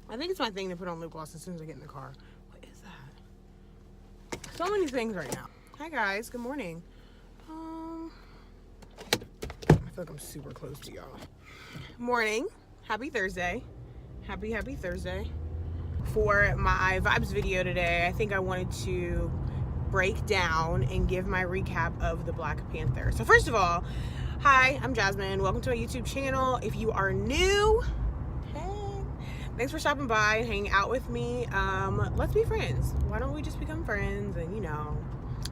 I think it's my thing to put on lip gloss as soon as I get in the car. What is that? So many things right now. Hi guys, good morning. I feel like I'm super close to y'all. Morning. Happy Thursday. Happy Thursday. For my vibes video today, I think I wanted to break down and give my recap of the Black Panther. So first of all, hi, I'm Jasmine. Welcome to my YouTube channel. If you are new, hey, thanks for stopping by and hanging out with me. Let's be friends. Why don't we just become friends and, you know,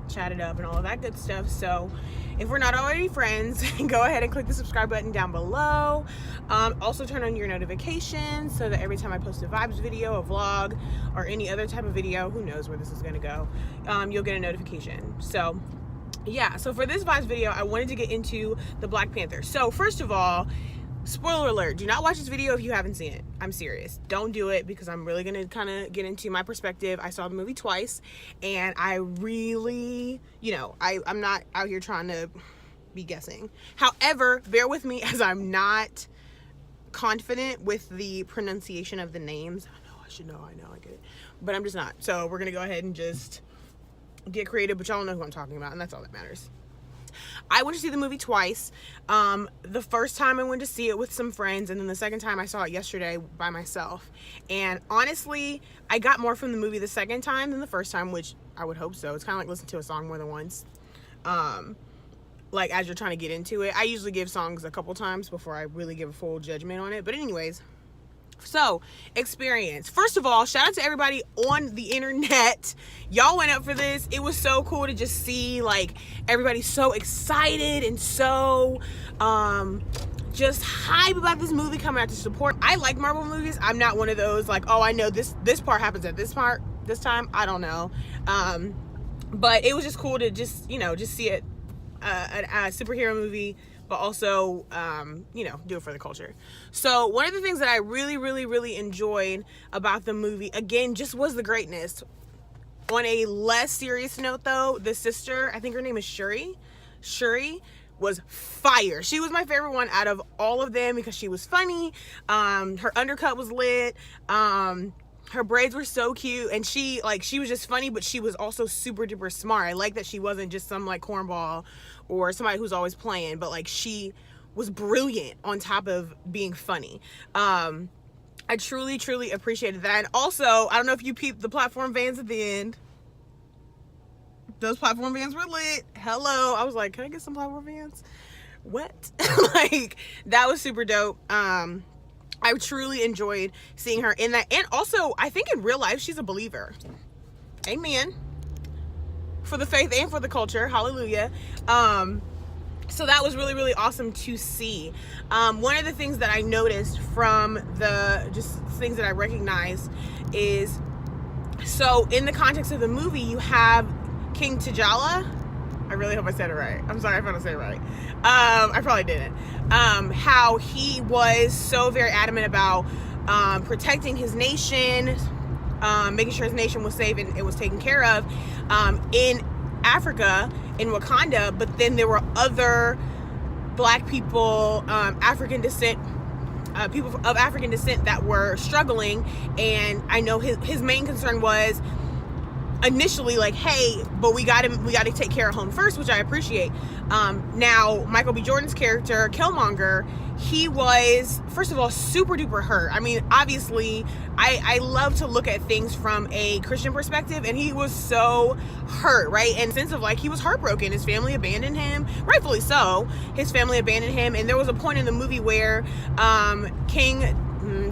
chat it up and all of that good stuff. So if we're not already friends, go ahead and click the subscribe button down below. Also turn on your notifications so that every time I post a vibes video, a vlog, or any other type of video, who knows where this is gonna go, you'll get a notification. So yeah, so for this vibes video, I wanted to get into the Black Panther. So first of all, spoiler alert, do not watch this video if you haven't seen it. I'm serious. Don't do it, because I'm really gonna kind of get into my perspective. I saw the movie twice, and I really, you know, I'm not out here trying to be guessing. However, bear with me as I'm not confident with the pronunciation of the names. I know, I should know, I know, I get it. But I'm just not. So we're gonna go ahead and just get creative, but y'all know who I'm talking about, and that's all that matters. I went to see the movie twice. The first time I went to see it with some friends, and then the second time I saw it yesterday by myself. And honestly, I got more from the movie the second time than the first time, which I would hope so. It's kind of like listening to a song more than once. Like as you're trying to get into it. I usually give songs a couple times before I really give a full judgment on it. But anyways, so experience. First of all, shout out to everybody on the internet. Y'all went up for this. It was so cool to just see like everybody so excited and so just hype about this movie coming out to support. I like Marvel movies. I'm not one of those like, oh, I know this part happens at this part this time. I don't know. But it was just cool to just, you know, just see it, a superhero movie, but also, you know, do it for the culture. So one of the things that I really enjoyed about the movie, again, just was the greatness. On a less serious note though, the sister, I think her name is Shuri, was fire. She was my favorite one out of all of them because she was funny. Her undercut was lit. Her braids were so cute, and she was just funny, but she was also super duper smart. I like that she wasn't just some like cornball or somebody who's always playing, but like she was brilliant on top of being funny. I truly appreciated that. And also, I don't know if you peeped the platform vans at the end. Those platform vans were lit. Hello. I was like, can I get some platform vans? What? Like, that was super dope. I truly enjoyed seeing her in that. And also, I think in real life, she's a believer. Amen. For the faith and for the culture. Hallelujah. So that was really awesome to see. One of the things that I noticed from the just things that I recognized is, so in the context of the movie, you have King T'Challa. I really hope I said it right. I'm sorry if I don't say it right. I probably didn't. How he was so very adamant about protecting his nation, making sure his nation was safe and it was taken care of in Africa, in Wakanda. But then there were other black people, African descent, people of African descent that were struggling. And I know his main concern was initially like, hey, but we got to take care of home first, which I appreciate. Now Michael B. Jordan's character Killmonger, he was first of all super duper hurt. I mean, obviously I love to look at things from a Christian perspective, and he was so hurt, right? And sense of like, he was heartbroken. His family abandoned him, rightfully so. His family abandoned him, and there was a point in the movie where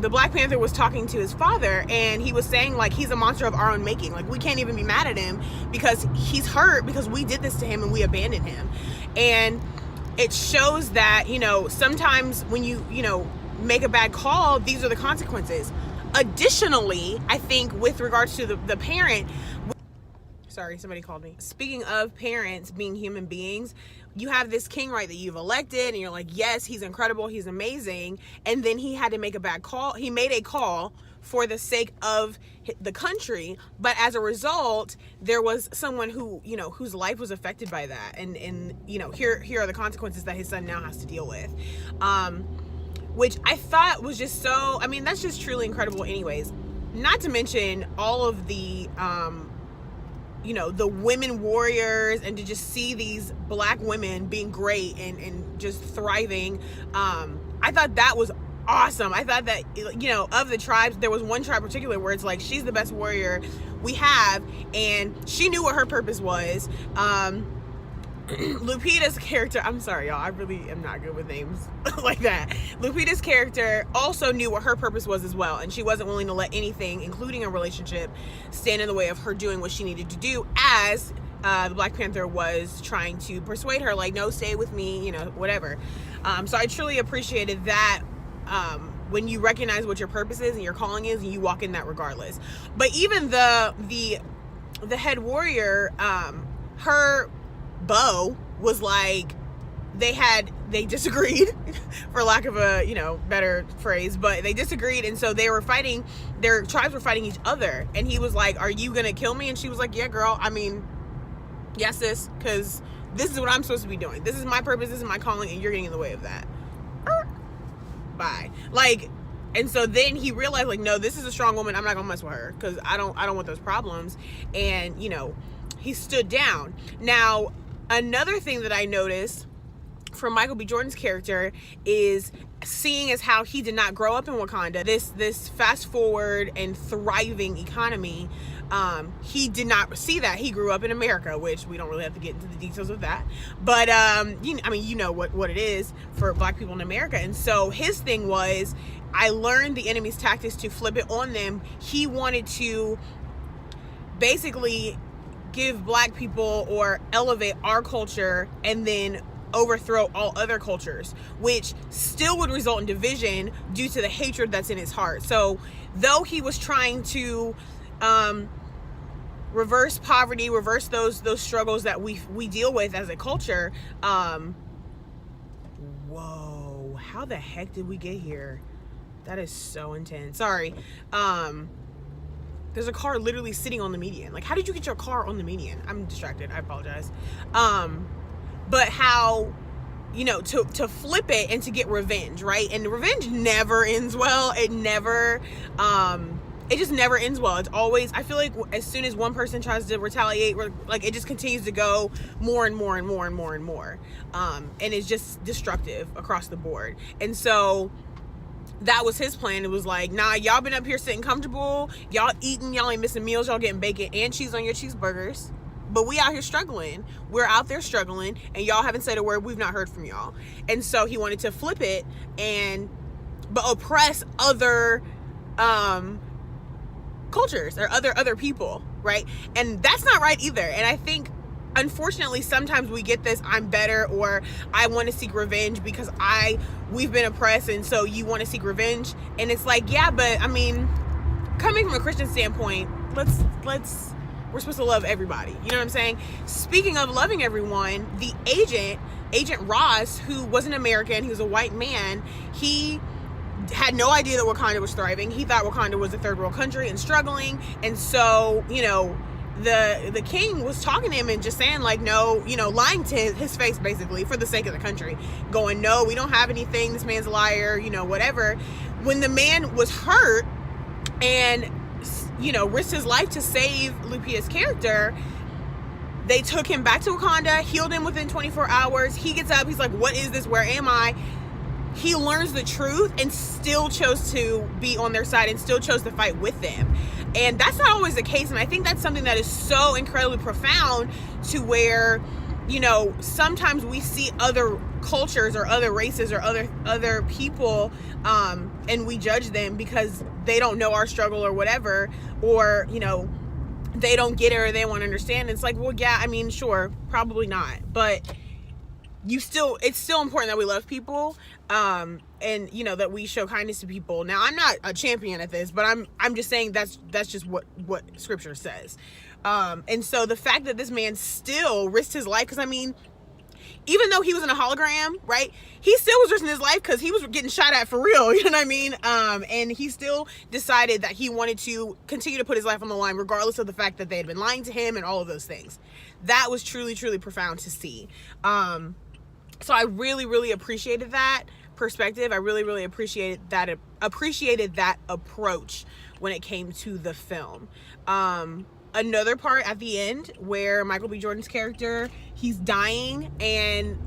the Black Panther was talking to his father, and he was saying like, he's a monster of our own making. Like, we can't even be mad at him because he's hurt because we did this to him and we abandoned him. And it shows that, you know, sometimes when you know, make a bad call, these are the consequences. Additionally, I think with regards to the parent, sorry, somebody called me. Speaking of parents being human beings, you have this king, right, that you've elected, and you're like, yes, he's incredible, he's amazing, and then he had to make a bad call. He made a call for the sake of the country, but as a result, there was someone who, you know, whose life was affected by that, and you know, here are the consequences that his son now has to deal with. which I thought was just so, I mean, that's just truly incredible anyways. Not to mention all of the, you know, the women warriors, and to just see these Black women being great and just thriving. I thought that was awesome. I thought that, you know, of the tribes, there was one tribe in particular where it's like, she's the best warrior we have, and she knew what her purpose was. Lupita's character, I'm sorry y'all, I really am not good with names like that. Lupita's character also knew what her purpose was as well, and she wasn't willing to let anything, including a relationship, stand in the way of her doing what she needed to do, as the Black Panther was trying to persuade her, like, no, stay with me, you know, whatever. So I truly appreciated that, when you recognize what your purpose is and your calling is, and you walk in that regardless. But even the head warrior, her beau was like, they disagreed for lack of a, you know, better phrase, but they disagreed, and so they were fighting, their tribes were fighting each other, and he was like, are you gonna kill me? And she was like, yeah girl, I mean, yes sis, because this is what I'm supposed to be doing, this is my purpose, this is my calling, and you're getting in the way of that. Bye. Like, and so then he realized, like, no, this is a strong woman, I'm not gonna mess with her, because I don't want those problems. And, you know, he stood down. Now, another thing that I noticed from Michael B. Jordan's character is seeing as how he did not grow up in Wakanda, this fast forward and thriving economy. He did not see that. He grew up in America, which we don't really have to get into the details of that, but I mean, you know what it is for Black people in America. And so his thing was, I learned the enemy's tactics to flip it on them. He wanted to basically give Black people, or elevate our culture, and then overthrow all other cultures, which still would result in division due to the hatred that's in his heart. So though he was trying to reverse poverty, reverse those struggles that we deal with as a culture, whoa, how the heck did we get here? That is so intense. Sorry. There's a car literally sitting on the median. Like, how did you get your car on the median? I'm distracted, I apologize. But how, you know, to flip it and to get revenge, right? And revenge never ends well. It never, it just never ends well. It's always, I feel like as soon as one person tries to retaliate, like, it just continues to go more and more and more and more and more. And it's just destructive across the board. And so that was his plan. It was like, nah, y'all been up here sitting comfortable, y'all eating, y'all ain't missing meals, y'all getting bacon and cheese on your cheeseburgers, but we out here struggling. We're out there struggling, and y'all haven't said a word. We've not heard from y'all. And so he wanted to flip it but oppress other cultures, or other people, right? And that's not right either. And I think, unfortunately, sometimes we get this, I'm better, or I want to seek revenge because we've been oppressed, and so you want to seek revenge. And it's like, yeah, but I mean, coming from a Christian standpoint, we're supposed to love everybody. You know what I'm saying? Speaking of loving everyone, the Agent Ross, who was an American, he was a white man, he had no idea that Wakanda was thriving. He thought Wakanda was a third world country and struggling. And so, you know, the king was talking to him and just saying, like, no, you know, lying to his face, basically, for the sake of the country, going, no, we don't have anything, this man's a liar, you know, whatever. When the man was hurt and, you know, risked his life to save Lupita's character, they took him back to Wakanda, healed him within 24 hours. He gets up, he's like, what is this, where am I? He learns the truth and still chose to be on their side and still chose to fight with them. And that's not always the case. And I think that's something that is so incredibly profound, to where, you know, sometimes we see other cultures or other races or other people, and we judge them because they don't know our struggle or whatever, or, you know, they don't get it or they won't understand. It's like, well, yeah, I mean, sure, probably not, but it's still important that we love people, and, you know, that we show kindness to people. Now, I'm not a champion at this, but I'm just saying that's just what scripture says. And so the fact that this man still risked his life, because I mean, even though he was in a hologram, right, he still was risking his life because he was getting shot at for real, you know what I mean? And he still decided that he wanted to continue to put his life on the line, regardless of the fact that they had been lying to him and all of those things. That was truly, truly profound to see. So I really, really appreciated that. perspective. I really, really appreciated that approach when it came to the film. Another part at the end where Michael B. Jordan's character, he's dying, and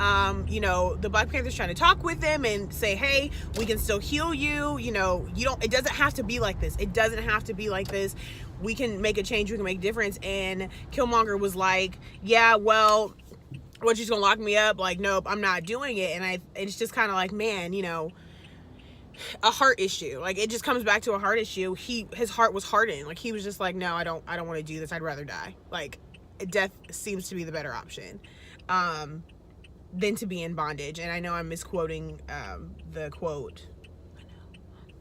you know, the Black Panther's trying to talk with him and say, hey, we can still heal you, you know, it doesn't have to be like this. It doesn't have to be like this. We can make a change, we can make a difference. And Killmonger was like, yeah, well, what, she's gonna lock me up? Like, nope, I'm not doing it. And it's just kind of like, man, you know, a heart issue. Like, it just comes back to a heart issue. His heart was hardened. Like, he was just like, no, I don't want to do this. I'd rather die. Like, death seems to be the better option than to be in bondage. And I know I'm misquoting the quote,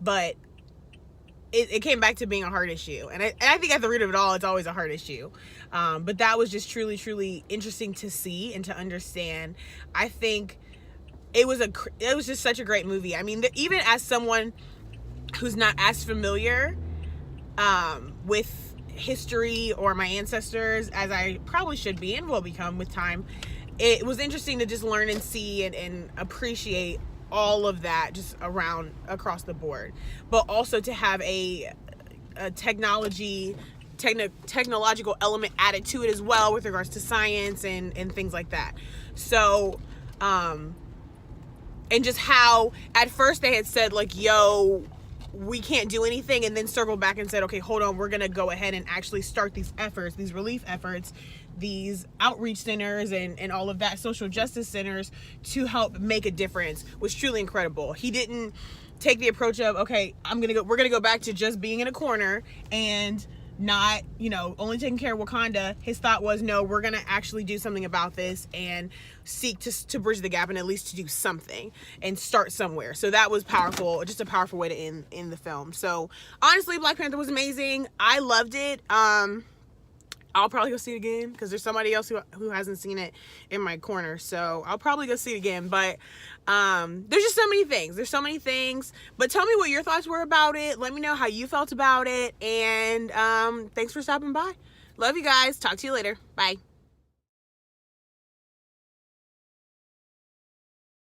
but it came back to being a heart issue. And I think at the root of it all, it's always a heart issue. But that was just truly, truly interesting to see and to understand. I think it was just such a great movie. I mean, even as someone who's not as familiar with history or my ancestors as I probably should be and will become with time, it was interesting to just learn and see and appreciate all of that just across the board. But also to have a technological element added to it as well with regards to science and things like that. So and just how at first they had said, like, yo, we can't do anything, and then circled back and said, okay, hold on, we're gonna go ahead and actually start these efforts, these relief efforts, these outreach centers and all of that, social justice centers, to help make a difference, was truly incredible. He didn't take the approach of, okay, we're gonna go back to just being in a corner and not, you know, only taking care of Wakanda. His thought was, no, we're gonna actually do something about this and seek to bridge the gap, and at least to do something and start somewhere. So that was powerful, just a powerful way to end the film. So honestly, Black Panther was amazing. I loved it. I'll probably go see it again because there's somebody else who hasn't seen it in my corner. So I'll probably go see it again. But there's just so many things. There's so many things. But tell me what your thoughts were about it. Let me know how you felt about it. And thanks for stopping by. Love you guys. Talk to you later. Bye.